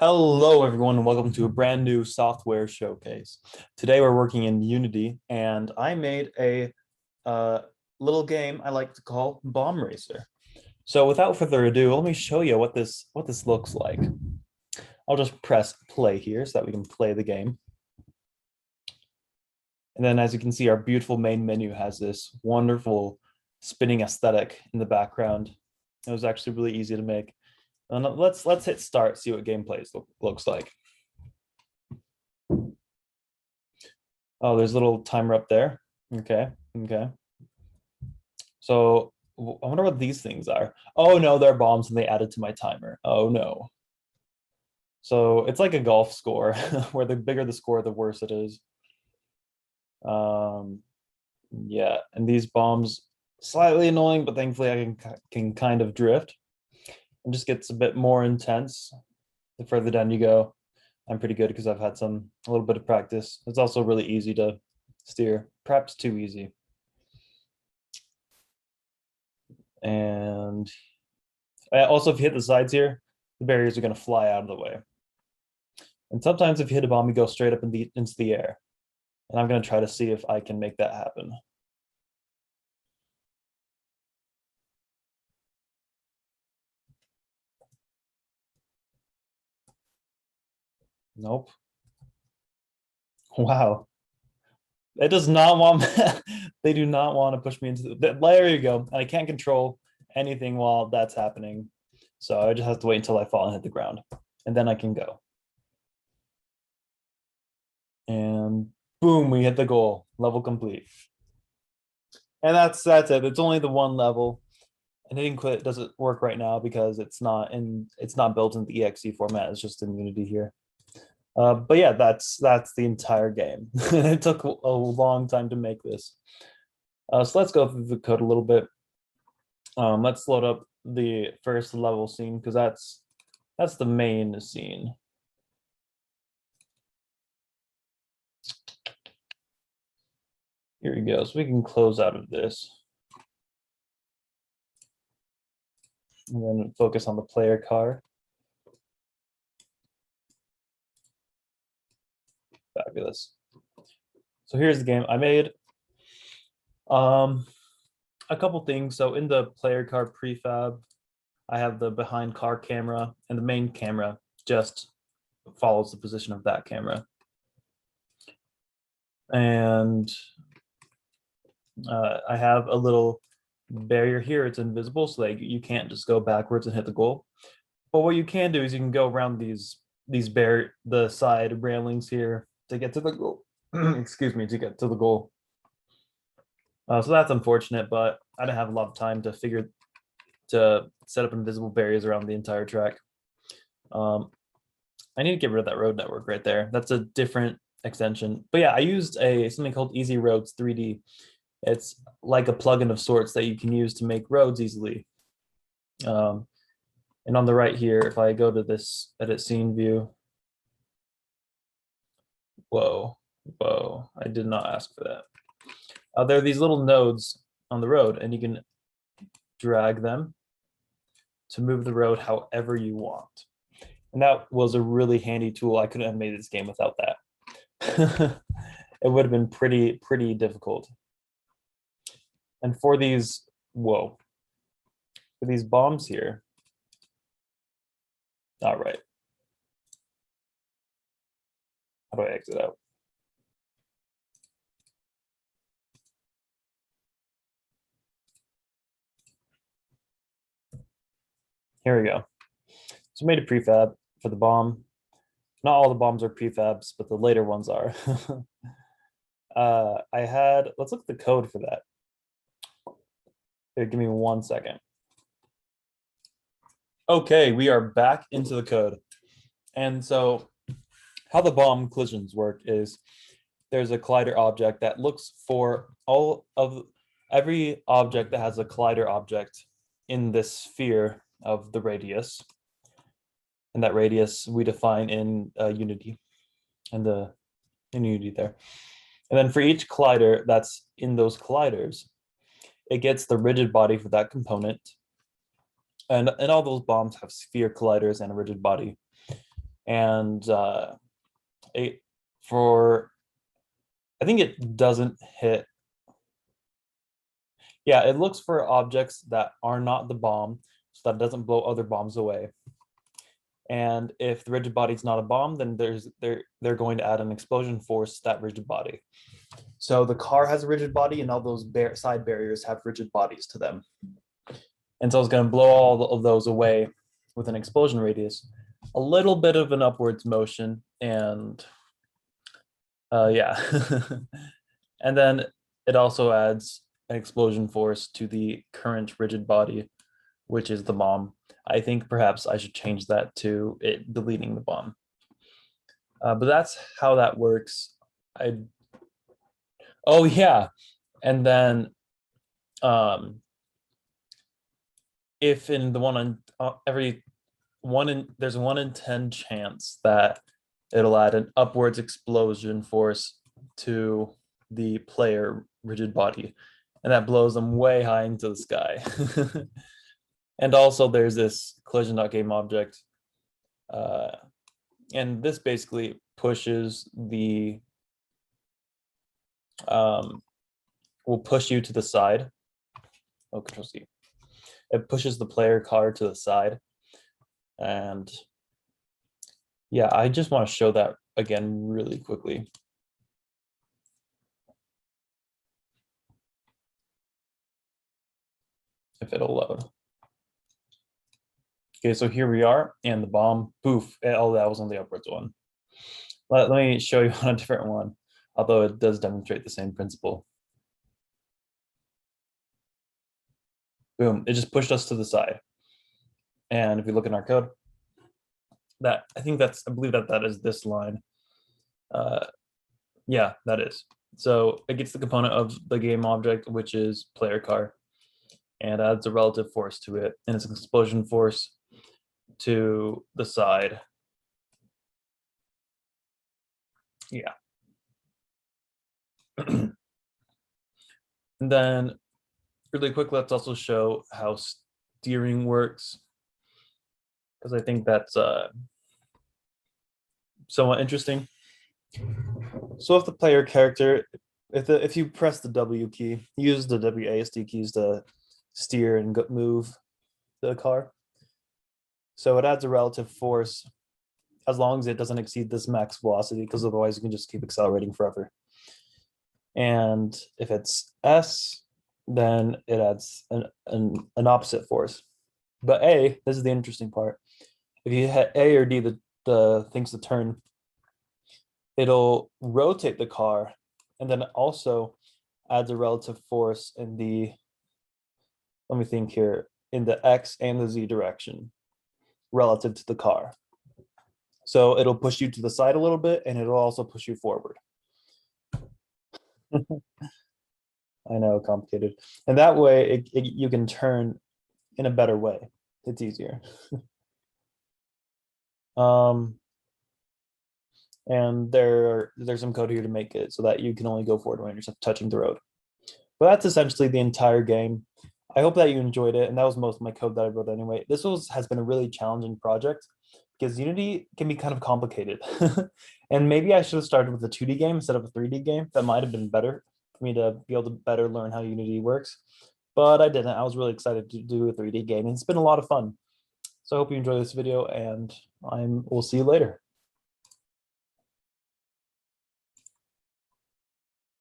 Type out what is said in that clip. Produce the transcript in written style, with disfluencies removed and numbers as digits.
Hello, everyone, and welcome to a brand new software showcase. Today, we're working in Unity, and I made a uh, little game I like to call Bomb Racer. So, without further ado, let me show you what this looks like. I'll just press play here so that we can play the game. And then, as you can see, our beautiful main menu has this wonderful spinning aesthetic in the background. It was actually really easy to make. And let's hit start, see what gameplay looks like. Oh, there's a little timer up there. Okay. So I wonder what these things are. Oh no, they're bombs and they added to my timer. Oh no. So it's like a golf score where the bigger the score, the worse it is. Um, yeah, and these bombs slightly annoying, but thankfully I can kind of drift. It just gets a bit more intense the further down you go. I'm pretty good because I've had a little bit of practice. It's also really easy to steer, perhaps too easy. And also, if you hit the sides here, the barriers are going to fly out of the way. And sometimes if you hit a bomb, you go straight up into the air. And I'm going to try to see if I can make that happen. Nope. Wow. It does not want, they do not want to push me into there you go. And I can't control anything while that's happening. So I just have to wait until I fall and hit the ground. And then I can go. And boom, we hit the goal. Level complete. And that's it. It's only the one level. And hitting quit doesn't work right now because it's not built in the exe format. It's just in Unity here. But yeah, that's the entire game. It took a long time to make this. So let's go through the code a little bit. Let's load up the first level scene because that's the main scene. Here we go. So we can close out of this. And then focus on the player car. Fabulous. So here's the game I made. A couple things. So in the player car prefab, I have the behind car camera, and the main camera just follows the position of that camera. And I have a little barrier here. It's invisible, so like you can't just go backwards and hit the goal. But what you can do is you can go around the side railings here to get to the goal. Excuse me, to get to the goal. So that's unfortunate, but I didn't have a lot of time to set up invisible barriers around the entire track. I need to get rid of that road network right there. That's a different extension. But yeah, I used something called Easy Roads 3D. It's like a plugin of sorts that you can use to make roads easily. And on the right here, if I go to this edit scene view, whoa, I did not ask for that. There are these little nodes on the road, and you can drag them to move the road however you want. And that was a really handy tool. I couldn't have made this game without that. It would have been pretty difficult. And for these bombs here, all right. How do I exit out? Here we go. So I made a prefab for the bomb. Not all the bombs are prefabs, but the later ones are. Let's look at the code for that. Here, give me 1 second. Okay, we are back into the code. And so how the bomb collisions work is there's a collider object that looks for every object that has a collider object in this sphere of the radius. And that radius we define in Unity and in Unity there. And then for each collider that's in those colliders, it gets the rigid body for that component. And all those bombs have sphere colliders and a rigid body. And I think it doesn't hit. Yeah, it looks for objects that are not the bomb, so that it doesn't blow other bombs away. And if the rigid body is not a bomb, then they're going to add an explosion force to that rigid body. So the car has a rigid body, and all those side barriers have rigid bodies to them. And so it's going to blow all of those away with an explosion radius, a little bit of an upwards motion, and yeah. And then it also adds an explosion force to the current rigid body, which is the bomb. I think perhaps I should change that to it deleting the bomb. But that's how that works. Oh yeah, and then if in the one on there's 1 in 10 chance that it'll add an upwards explosion force to the player rigid body, and that blows them way high into the sky. And also there's this collision.game object, and this basically pushes the will push you to the side. Oh, Control C. It pushes the player car to the side. And yeah, I just want to show that again really quickly. If it'll load. Okay, so here we are, and the bomb, poof, oh, that was on the upwards one. Let me show you on a different one, although it does demonstrate the same principle. Boom, it just pushed us to the side. And if we look in our code, I believe that is this line. Yeah, that is. So it gets the component of the game object, which is player car, and adds a relative force to it, and it's an explosion force to the side. Yeah. And then really quick, let's also show how steering works, because I think that's somewhat interesting. So if the player character, if you press the W key, use the WASD keys to steer and move the car. So it adds a relative force as long as it doesn't exceed this max velocity, because otherwise you can just keep accelerating forever. And if it's S, then it adds an opposite force. But A, this is the interesting part. If you hit A or D, the things to turn, it'll rotate the car, and then it also adds a relative force in the, let me think here, in the X and the Z direction relative to the car. So it'll push you to the side a little bit, and it'll also push you forward. I know, complicated. And that way you can turn in a better way. It's easier. And there's some code here to make it so that you can only go forward when you're touching the road. But that's essentially the entire game. I hope that you enjoyed it, and that was most of my code that I wrote anyway. This has been a really challenging project because Unity can be kind of complicated. And maybe I should have started with a 2D game instead of a 3D game. That might have been better for me to be able to better learn how Unity works. But I didn't. I was really excited to do a 3D game, and it's been a lot of fun. So I hope you enjoy this video, and we'll see you later.